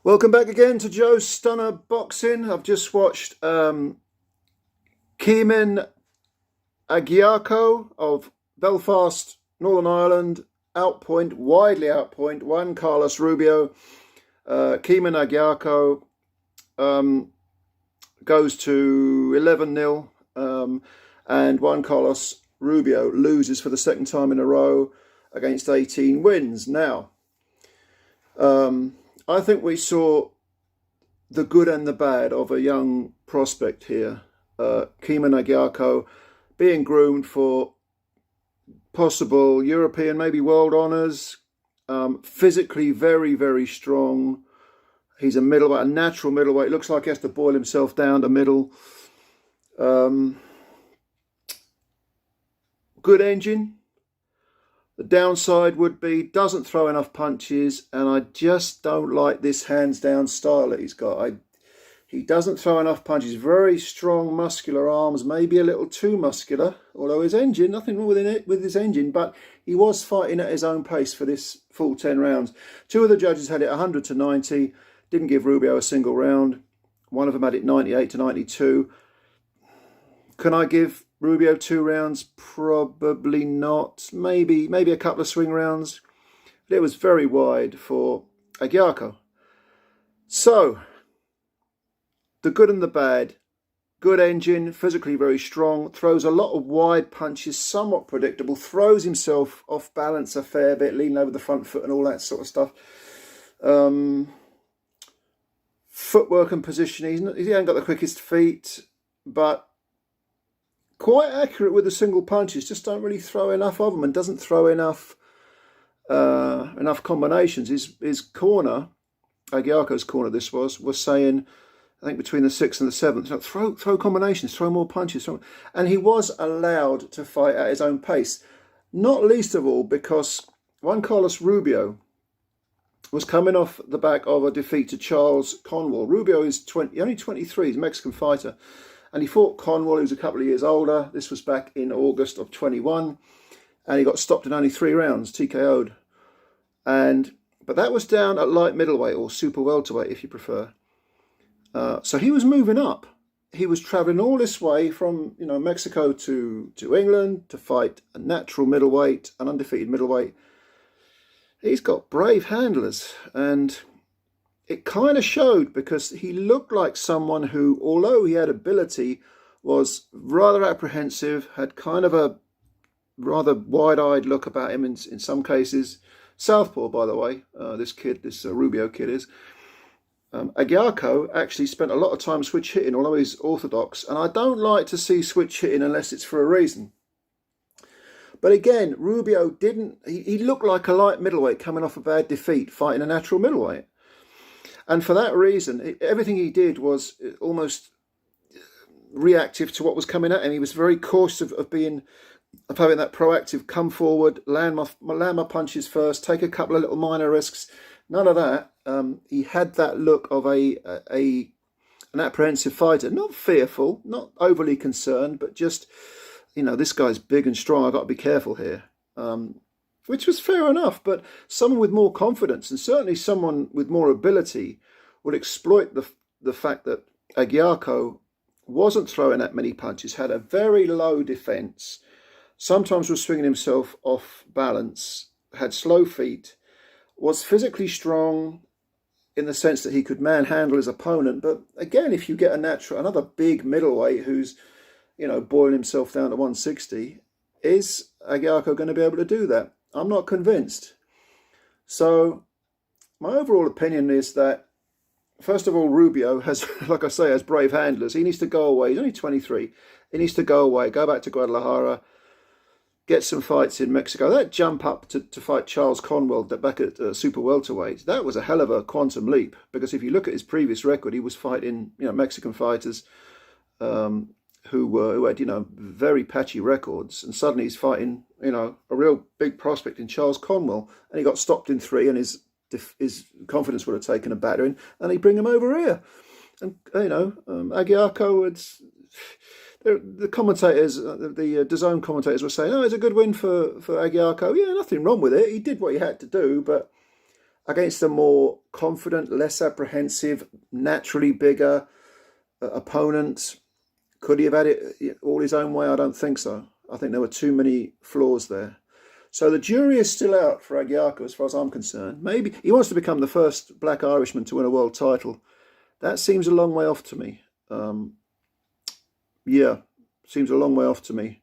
Welcome back again to Joe's Stunner Boxing. I've just watched CAOIMHIN AgyaRko of Belfast, Northern Ireland, widely outpoint Juan Carlos Rubio. CAOIMHIN AgyaRko goes to 11-0 and Juan Carlos Rubio loses for the second time in a row against 18 wins. Now, I think we saw the good and the bad of a young prospect here. CAOIMHIN AgyaRko being groomed for possible European, maybe world honours. Physically very, very strong. He's a middleweight, a natural middleweight. Looks like he has to boil himself down to middle. Good engine. The downside would be doesn't throw enough punches, and I just don't like this hands-down style that he's got. He doesn't throw enough punches. Very strong, muscular arms, maybe a little too muscular, although his engine, nothing wrong with his engine, but he was fighting at his own pace for this full 10 rounds. Two of the judges had it 100 to 90, didn't give Rubio a single round. One of them had it 98 to 92. Can I give Rubio 2 rounds? Probably not. Maybe a couple of swing rounds. But it was very wide for AgyaRko. So, the good and the bad. Good engine, physically very strong, throws a lot of wide punches, somewhat predictable, throws himself off balance a fair bit, leaning over the front foot and all that sort of stuff. Footwork and positioning, he hasn't got the quickest feet, but quite accurate with the single punches, just don't really throw enough of them and doesn't throw enough combinations. His corner, AgyaRko's corner this was saying, I think between the 6th and the 7th, throw combinations, throw more punches. And he was allowed to fight at his own pace, not least of all because Juan Carlos Rubio was coming off the back of a defeat to Charles Conwell. Rubio is only 23, he's a Mexican fighter. And he fought Conwell, who was a couple of years older. This was back in August of 21. And he got stopped in only 3 rounds, TKO'd. But that was down at light middleweight, or super welterweight if you prefer. So he was moving up. He was travelling all this way from Mexico to England to fight a natural middleweight, an undefeated middleweight. He's got brave handlers, and it kind of showed because he looked like someone who, although he had ability, was rather apprehensive, had kind of a rather wide-eyed look about him in some cases. Southpaw, by the way, this Rubio kid is. AgyaRko actually spent a lot of time switch hitting, although he's orthodox, and I don't like to see switch hitting unless it's for a reason. But again, Rubio he looked like a light middleweight coming off a bad defeat, fighting a natural middleweight. And for that reason, everything he did was almost reactive to what was coming at him. He was very cautious of having that proactive come forward, land my punches first, take a couple of little minor risks. None of that. He had that look of an apprehensive fighter, not fearful, not overly concerned, but just, this guy's big and strong. I've got to be careful here. Which was fair enough, but someone with more confidence and certainly someone with more ability would exploit the fact that AgyaRko wasn't throwing that many punches, had a very low defense, sometimes was swinging himself off balance, had slow feet, was physically strong in the sense that he could manhandle his opponent. But again, if you get another big middleweight who's, boiling himself down to 160, is AgyaRko going to be able to do that? I'm not convinced. So my overall opinion is that, first of all, Rubio has, like I say, has brave handlers. He needs to go away. He's only 23. He needs to go away, go back to Guadalajara, get some fights in Mexico. That jump up to fight Charles Conwell back at super welterweight, that was a hell of a quantum leap. Because if you look at his previous record, he was fighting Mexican fighters who had very patchy records, and suddenly he's fighting a real big prospect in Charles Conwell, and he got stopped in 3, and his confidence would have taken a battering, and they bring him over here. And AgyaRko, the commentators, the DAZN commentators were saying, oh, it's a good win for AgyaRko. Yeah, nothing wrong with it. He did what he had to do, but against a more confident, less apprehensive, naturally bigger opponent. Could he have had it all his own way? I don't think so. I think there were too many flaws there. So the jury is still out for Agyarko as far as I'm concerned. Maybe he wants to become the first black Irishman to win a world title. That seems a long way off to me. Yeah, seems a long way off to me.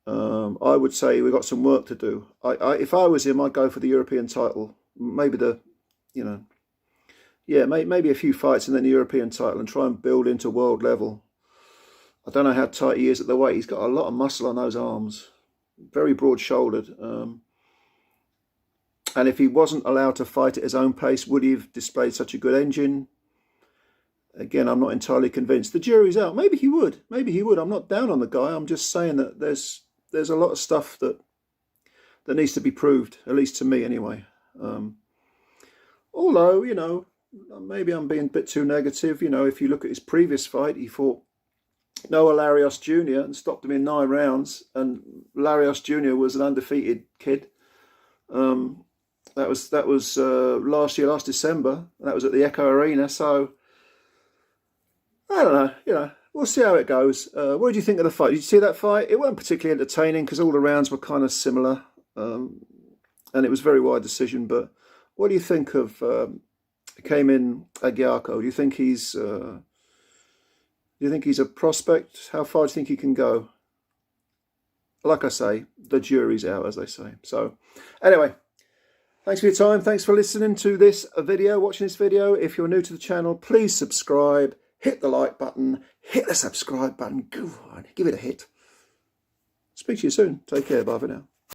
I would say we've got some work to do. If I was him, I'd go for the European title. Maybe maybe a few fights and then the European title and try and build into world level. I don't know how tight he is at the weight. He's got a lot of muscle on those arms. Very broad-shouldered. And if he wasn't allowed to fight at his own pace, would he have displayed such a good engine? Again, I'm not entirely convinced. The jury's out. Maybe he would. Maybe he would. I'm not down on the guy. I'm just saying that there's a lot of stuff that needs to be proved, at least to me anyway. Although, you know, maybe I'm being a bit too negative. You know, if you look at his previous fight, he fought Noah Larios Jr. and stopped him in 9 rounds. And Larios Jr. was an undefeated kid. That was last December. And that was at the Echo Arena. So I don't know. You know, we'll see how it goes. What did you think of the fight? Did you see that fight? It wasn't particularly entertaining because all the rounds were kind of similar, and it was a very wide decision. But what do you think of CAOIMHIN Agwyarko? Do you think he's a prospect? How far do you think he can go? Like I say, the jury's out, as they say. So, anyway, thanks for your time. Thanks for listening to this video, watching this video. If you're new to the channel, please subscribe. Hit the like button. Hit the subscribe button. Go on, give it a hit. Speak to you soon. Take care. Bye for now.